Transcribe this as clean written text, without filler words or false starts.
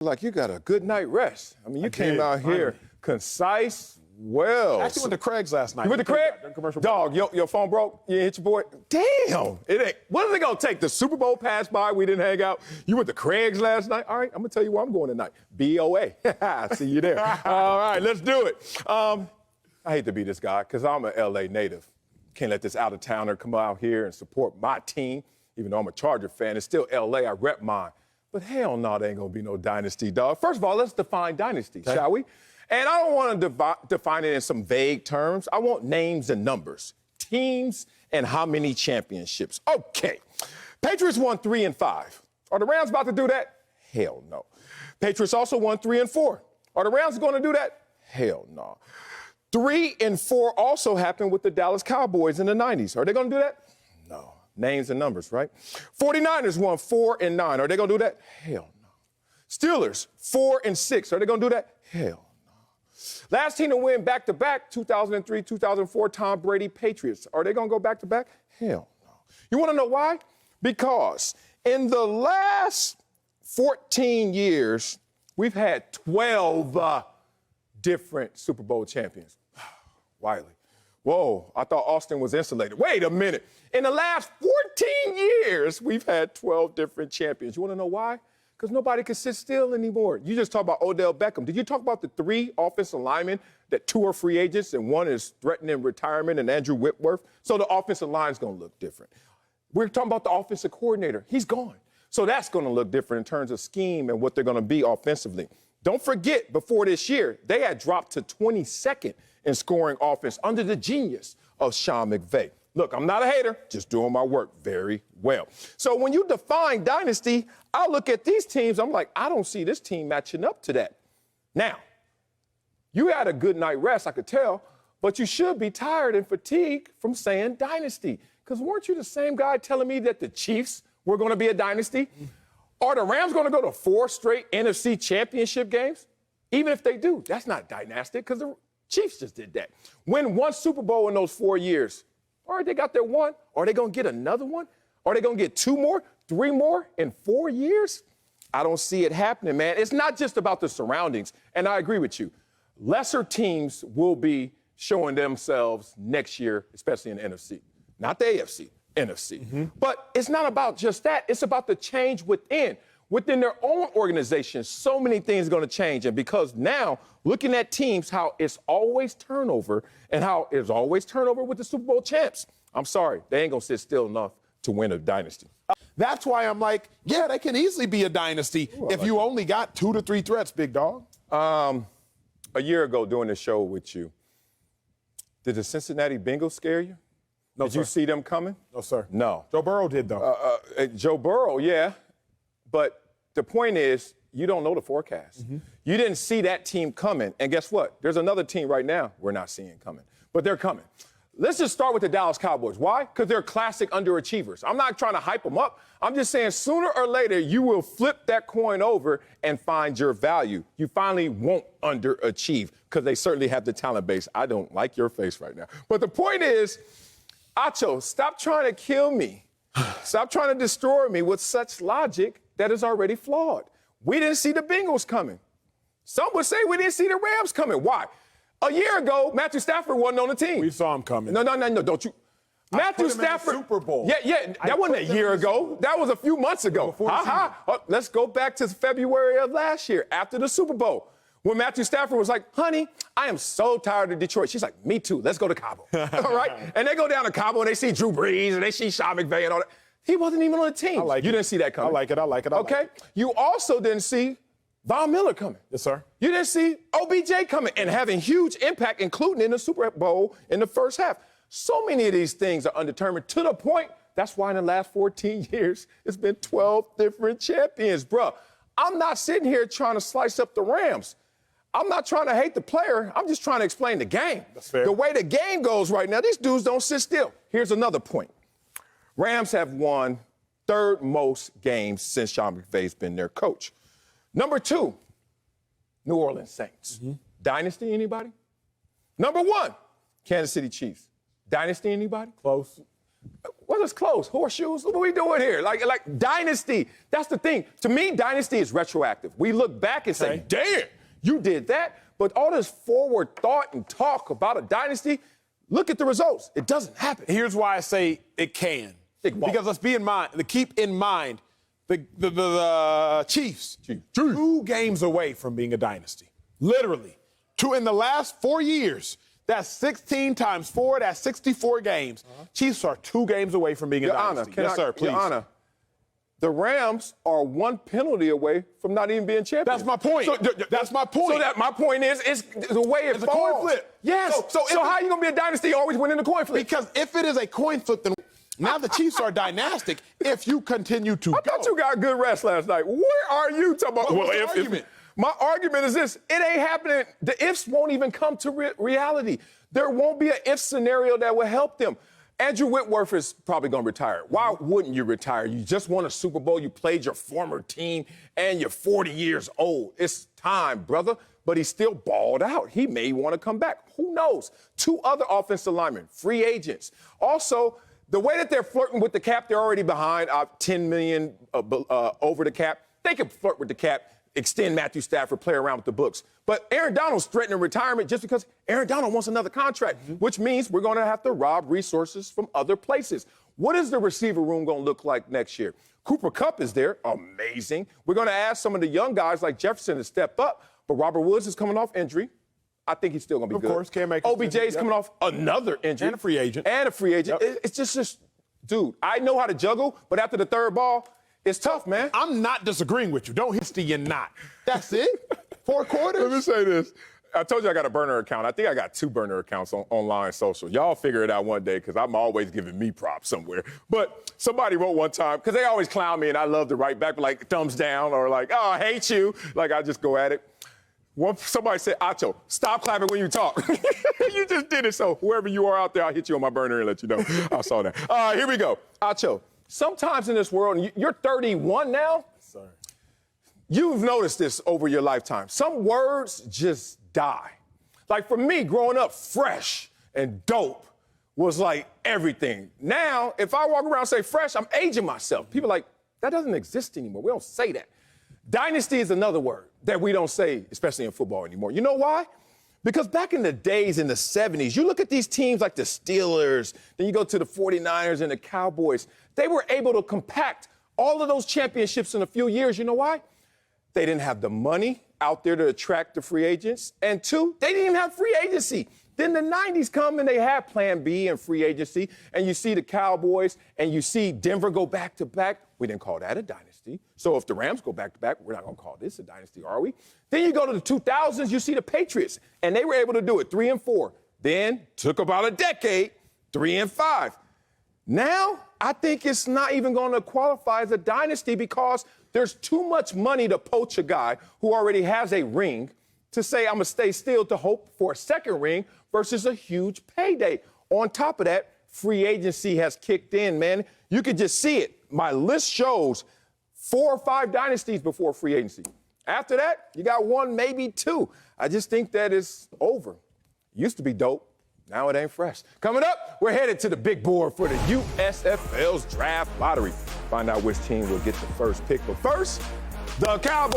Like you got a good night rest. I mean, you came out here concise, well. I actually went to Craig's last night. You went to Craig? Dog, your phone broke? You hit your boy? Damn. It ain't. What are they going to take? The Super Bowl passed by, we didn't hang out. You went to Craig's last night? All right, I'm going to tell you where I'm going tonight. BOA. See you there. All right, let's do it. I hate to be this guy because I'm an L.A. native. Can't let this out-of-towner come out here and support my team. Even though I'm a Charger fan, it's still L.A. I rep mine. But hell no, there ain't going to be no dynasty, dog. First of all, let's define dynasty, shall we? And I don't want to define it in some vague terms. I want names and numbers, teams and how many championships. Okay, Patriots won 3 and 5. Are the Rams about to do that? Hell no. Patriots also won 3 and 4. Are the Rams going to do that? Hell no. 3 and 4 also happened with the Dallas Cowboys in the 90s. Are they going to do that? No. Names and numbers, right? 49ers won 4 and 9. Are they going to do that? Hell no. Steelers, 4 and 6. Are they going to do that? Hell no. Last team to win back-to-back, 2003, 2004, Tom Brady Patriots. Are they going to go back-to-back? Hell no. You want to know why? Because in the last 14 years, we've had 12 different Super Bowl champions. Wiley. Whoa, I thought Austin was insulated. Wait a minute. In the last 14 years, we've had 12 different champions. You want to know why? Because nobody can sit still anymore. You just talked about Odell Beckham. Did you talk about the 3 offensive linemen that 2 are free agents and 1 is threatening retirement and Andrew Whitworth? So the offensive line's going to look different. We're talking about the offensive coordinator. He's gone. So that's going to look different in terms of scheme and what they're going to be offensively. Don't forget, before this year, they had dropped to 22nd in scoring offense under the genius of Sean McVay. Look, I'm not a hater, just doing my work very well. So when you define dynasty, I look at these teams, I'm like, I don't see this team matching up to that. Now, you had a good night rest, I could tell, but you should be tired and fatigued from saying dynasty. Because weren't you the same guy telling me that the Chiefs were going to be a dynasty? Are the Rams going to go to 4 straight NFC championship games? Even if they do, that's not dynastic because the Chiefs just did that. Win 1 Super Bowl in those 4 years. All right, they got their 1. Are they going to get another one? Are they going to get 2 more, 3 more in 4 years? I don't see it happening, man. It's not just about the surroundings. And I agree with you. Lesser teams will be showing themselves next year, especially in the NFC. Not the AFC, NFC. But it's not about just that. It's about the change within. Within their own organization, so many things are going to change. And because now, looking at teams, how it's always turnover and how it's always turnover with the Super Bowl champs, I'm sorry, they ain't going to sit still enough to win a dynasty. That's why I'm like, yeah, they can easily be a dynasty if you only got 2 to 3 threats, big dog. A year ago doing the show with you, did the Cincinnati Bengals scare you? No, Did you see them coming? No, sir. No. Joe Burrow did, though. Joe Burrow, yeah. But the point is, you don't know the forecast. You didn't see that team coming. And guess what? There's another team right now we're not seeing coming. But they're coming. Let's just start with the Dallas Cowboys. Why? Because they're classic underachievers. I'm not trying to hype them up. I'm just saying sooner or later, you will flip that coin over and find your value. You finally won't underachieve because they certainly have the talent base. I don't like your face right now. But the point is, Acho, stop trying to kill me. Stop trying to destroy me with such logic that is already flawed. We didn't see the Bengals coming. Some would say we didn't see the Rams coming. Why? A year ago, Matthew Stafford wasn't on the team. We saw him coming. No, don't you? Matthew Stafford. Super Bowl. Yeah, that wasn't a year ago. That was a few months ago. Let's go back to February of last year, after the Super Bowl, when Matthew Stafford was like, honey, I am so tired of Detroit. She's like, me too. Let's go to Cabo. All right? And they go down to Cabo, and they see Drew Brees, and they see Sean McVay and all that. He wasn't even on the team. You didn't see that coming. I like it. Okay? You also didn't see Von Miller coming. Yes, sir. You didn't see OBJ coming and having huge impact, including in the Super Bowl in the first half. So many of these things are undetermined to the point, that's why in the last 14 years, it's been 12 different champions, bruh. I'm not sitting here trying to slice up the Rams. I'm not trying to hate the player. I'm just trying to explain the game. That's fair. The way the game goes right now, these dudes don't sit still. Here's another point. Rams have won 3rd most games since Sean McVay's been their coach. Number 2, New Orleans Saints. Dynasty, anybody? Number 1, Kansas City Chiefs. Dynasty, anybody? Close. What it's close. Horseshoes, what are we doing here? Like dynasty, that's the thing. To me, dynasty is retroactive. We look back and say, damn, you did that. But all this forward thought and talk about a dynasty, look at the results. It doesn't happen. Here's why I say it can. Because let's keep in mind, the Chiefs, 2 games away from being a dynasty. Literally. 2 in the last 4 years. That's 16 times 4. That's 64 games. Chiefs are 2 games away from being a dynasty. Yes, sir, please. Your Honor, the Rams are 1 penalty away from not even being champions. That's my point. That's my point. So my point is, it's the way it falls. It's a coin flip. Yes. So how are you going to be a dynasty always winning the coin flip? Because if it is a coin flip, then now the Chiefs are dynastic if you continue to go. I thought you got good rest last night. Where are you talking about? What's the argument? My argument is this. It ain't happening. The ifs won't even come to reality. There won't be an if scenario that will help them. Andrew Whitworth is probably going to retire. Why wouldn't you retire? You just won a Super Bowl. You played your former team, and you're 40 years old. It's time, brother. But he's still balled out. He may want to come back. Who knows? 2 other offensive linemen, free agents. Also, the way that they're flirting with the cap, they're already behind $10 million over the cap. They can flirt with the cap, extend Matthew Stafford, play around with the books. But Aaron Donald's threatening retirement just because Aaron Donald wants another contract, which means we're going to have to rob resources from other places. What is the receiver room going to look like next year? Cooper Kupp is there. Amazing. We're going to ask some of the young guys like Jefferson to step up, but Robert Woods is coming off injury. I think he's still going to be good. Of course, can't make it. OBJ is coming off another injury. And a free agent. Yep. It's just, dude, I know how to juggle, but after the 3rd ball, it's tough, man. I'm not disagreeing with you. Don't hit the not. That's it? 4 quarters? Let me say this. I told you I got a burner account. I think I got 2 burner accounts on online social. Y'all figure it out one day because I'm always giving me props somewhere. But somebody wrote one time, because they always clown me and I love to write back, like thumbs down or like, oh, I hate you. Like I just go at it. Somebody said, Acho, stop clapping when you talk. You just did it. So whoever you are out there, I'll hit you on my burner and let you know. I saw that. Here we go. Acho, sometimes in this world, and you're 31 now. Sorry. You've noticed this over your lifetime. Some words just die. Like for me, growing up, fresh and dope was like everything. Now, if I walk around and say fresh, I'm aging myself. People are like, that doesn't exist anymore. We don't say that. Dynasty is another word that we don't say, especially in football anymore. You know why? Because back in the days in the 70s, you look at these teams like the Steelers, then you go to the 49ers and the Cowboys. They were able to compact all of those championships in a few years. You know why? They didn't have the money out there to attract the free agents. And 2, they didn't even have free agency. Then the 90s come and they have Plan B and free agency. And you see the Cowboys and you see Denver go back-to-back. We didn't call that a dynasty. So if the Rams go back-to-back, we're not going to call this a dynasty, are we? Then you go to the 2000s, you see the Patriots. And they were able to do it 3 and 4. Then took about a decade, 3 and 5. Now, I think it's not even going to qualify as a dynasty because there's too much money to poach a guy who already has a ring to say, I'm going to stay still to hope for a second ring versus a huge payday. On top of that, free agency has kicked in, man. You could just see it. My list shows 4 or 5 dynasties before free agency. After that, you got 1, maybe 2. I just think that it's over. Used to be dope. Now it ain't fresh. Coming up, we're headed to the big board for the USFL's draft lottery. Find out which team will get the first pick. But first, the Cowboys.